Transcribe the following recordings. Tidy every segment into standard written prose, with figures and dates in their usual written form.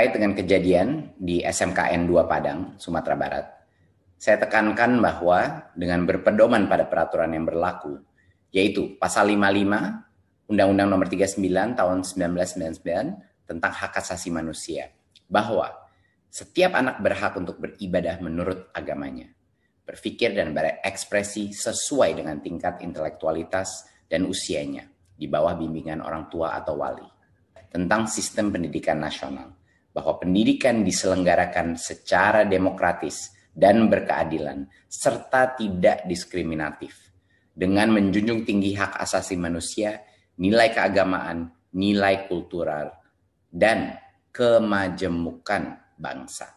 terkait dengan kejadian di SMKN 2 Padang, Sumatera Barat, saya tekankan bahwa dengan berpedoman pada peraturan yang berlaku, yaitu Pasal 55 Undang-Undang Nomor 39 Tahun 1999 tentang hak asasi manusia, bahwa setiap anak berhak untuk beribadah menurut agamanya, berpikir dan berekspresi sesuai dengan tingkat intelektualitas dan usianya, di bawah bimbingan orang tua atau wali. Tentang sistem pendidikan nasional, bahwa pendidikan diselenggarakan secara demokratis dan berkeadilan, serta tidak diskriminatif, dengan menjunjung tinggi hak asasi manusia, nilai keagamaan, nilai kultural, dan kemajemukan bangsa.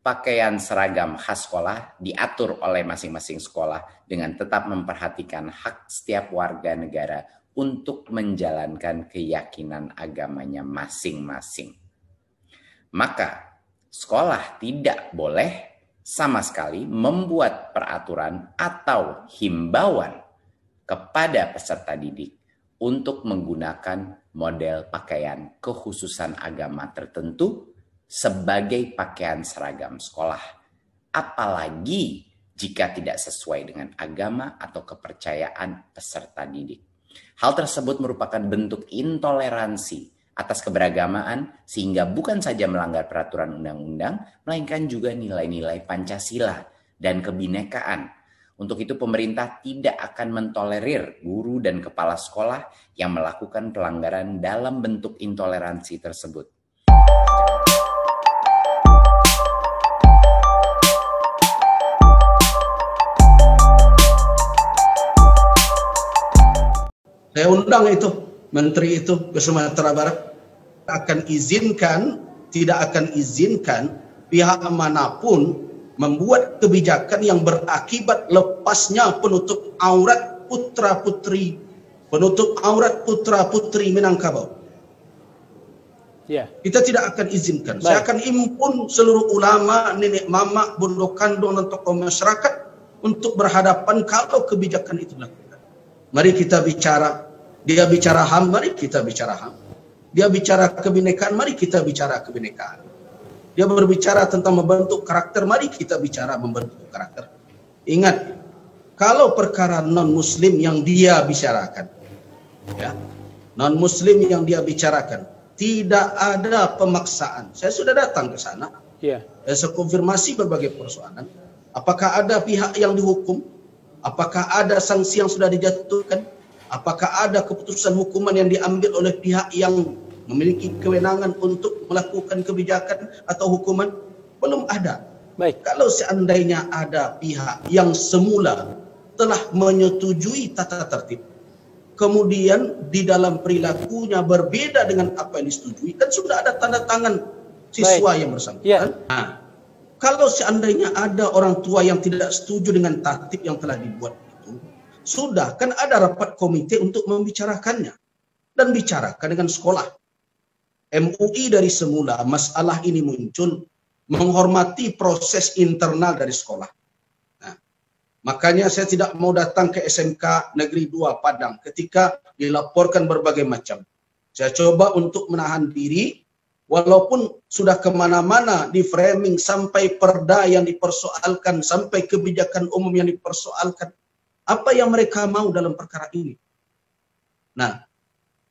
Pakaian seragam khas sekolah diatur oleh masing-masing sekolah dengan tetap memperhatikan hak setiap warga negara untuk menjalankan keyakinan agamanya masing-masing. Maka, sekolah tidak boleh sama sekali membuat peraturan atau himbauan kepada peserta didik untuk menggunakan model pakaian kekhususan agama tertentu sebagai pakaian seragam sekolah, apalagi jika tidak sesuai dengan agama atau kepercayaan peserta didik. Hal tersebut merupakan bentuk intoleransi atas keberagamaan, sehingga bukan saja melanggar peraturan undang-undang, melainkan juga nilai-nilai Pancasila dan kebinekaan. Untuk itu pemerintah tidak akan mentolerir guru dan kepala sekolah yang melakukan pelanggaran dalam bentuk intoleransi tersebut. Saya undang itu, menteri itu ke Sumatera Barat, tidak akan izinkan pihak manapun membuat kebijakan yang berakibat lepasnya penutup aurat putra-putri Minangkabau. Yeah. Kita tidak akan izinkan. Baik. Saya akan impun seluruh ulama, nenek mama, bondo kandung, dan tokoh masyarakat untuk berhadapan kalau kebijakan itu dilakukan. Mari kita bicara. Dia bicara HAM, mari kita bicara HAM. Dia bicara kebinekaan, mari kita bicara kebinekaan. Dia berbicara tentang membentuk karakter, mari kita bicara membentuk karakter. Ingat, kalau perkara non-muslim yang dia bicarakan, ya, non-muslim yang dia bicarakan, tidak ada pemaksaan. Saya sudah datang ke sana. Yeah. Saya konfirmasi berbagai persoalan. Apakah ada pihak yang dihukum? Apakah ada sanksi yang sudah dijatuhkan? Apakah ada keputusan hukuman yang diambil oleh pihak yang memiliki kewenangan untuk melakukan kebijakan atau hukuman? Belum ada. Baik. Kalau seandainya ada pihak yang semula telah menyetujui tata tertib, kemudian di dalam perilakunya berbeda dengan apa yang disetujui, kan sudah ada tanda tangan siswa yang bersangkutan. Yeah. Nah, kalau seandainya ada orang tua yang tidak setuju dengan tertib yang telah dibuat itu, sudah kan ada rapat komite untuk membicarakannya dan bicarakan dengan sekolah. MUI dari semula masalah ini muncul menghormati proses internal dari sekolah. Nah, makanya saya tidak mau datang ke SMK Negeri 2 Padang ketika dilaporkan berbagai macam. Saya coba untuk menahan diri, walaupun sudah kemana-mana di framing sampai perda yang dipersoalkan, sampai kebijakan umum yang dipersoalkan. Apa yang mereka mau dalam perkara ini? Nah,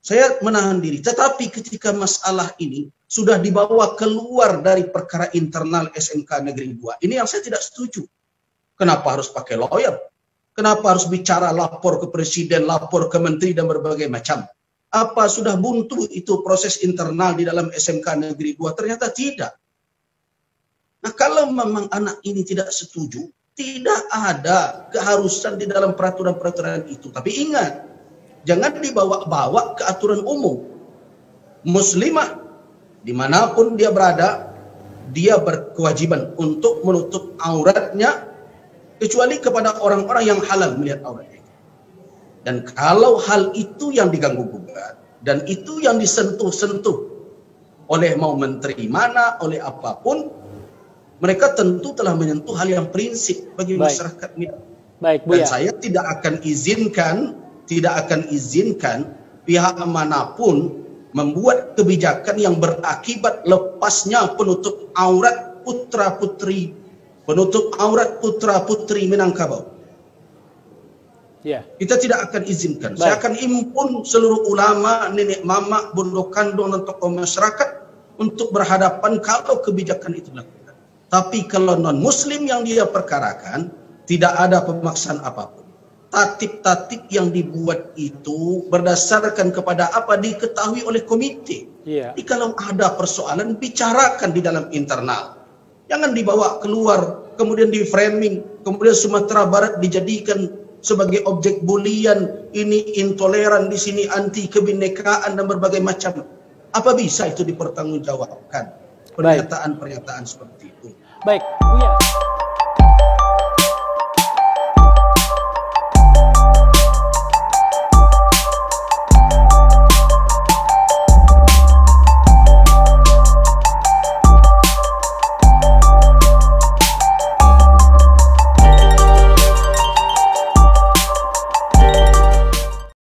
saya menahan diri. Tetapi ketika masalah ini sudah dibawa keluar dari perkara internal SMK Negeri 2, ini yang saya tidak setuju. Kenapa harus pakai lawyer? Kenapa harus bicara lapor ke presiden, lapor ke menteri, dan berbagai macam? Apa sudah buntu itu proses internal di dalam SMK Negeri 2? Ternyata tidak. Nah, kalau memang anak ini tidak setuju, tidak ada keharusan di dalam peraturan-peraturan itu. Tapi ingat, jangan dibawa-bawa ke aturan umum. Muslimah, dimanapun dia berada, dia berkewajiban untuk menutup auratnya, kecuali kepada orang-orang yang halal melihat auratnya. Dan kalau hal itu yang diganggu-gugat, dan itu yang disentuh-sentuh oleh mau menteri mana, oleh apapun, mereka tentu telah menyentuh hal yang prinsip bagi masyarakat. Baik, Bu, dan saya tidak akan izinkan pihak manapun membuat kebijakan yang berakibat lepasnya penutup aurat putra-putri Minangkabau. Ya. Kita tidak akan izinkan. Baik. Saya akan impun seluruh ulama, nenek mama, bondo kandung, dan tokoh masyarakat untuk berhadapan kalau kebijakan itu dilakukan. Tapi kalau non-muslim yang dia perkarakan, tidak ada pemaksaan apapun. Tatip-tatip yang dibuat itu berdasarkan kepada apa diketahui oleh komite. Iya. Jadi kalau ada persoalan, bicarakan di dalam internal. Jangan dibawa keluar, kemudian di framing, kemudian Sumatera Barat dijadikan sebagai objek bulian, ini intoleran, di sini anti kebinekaan dan berbagai macam. Apa bisa itu dipertanggungjawabkan? Pernyataan-pernyataan seperti itu. Baik, Buya.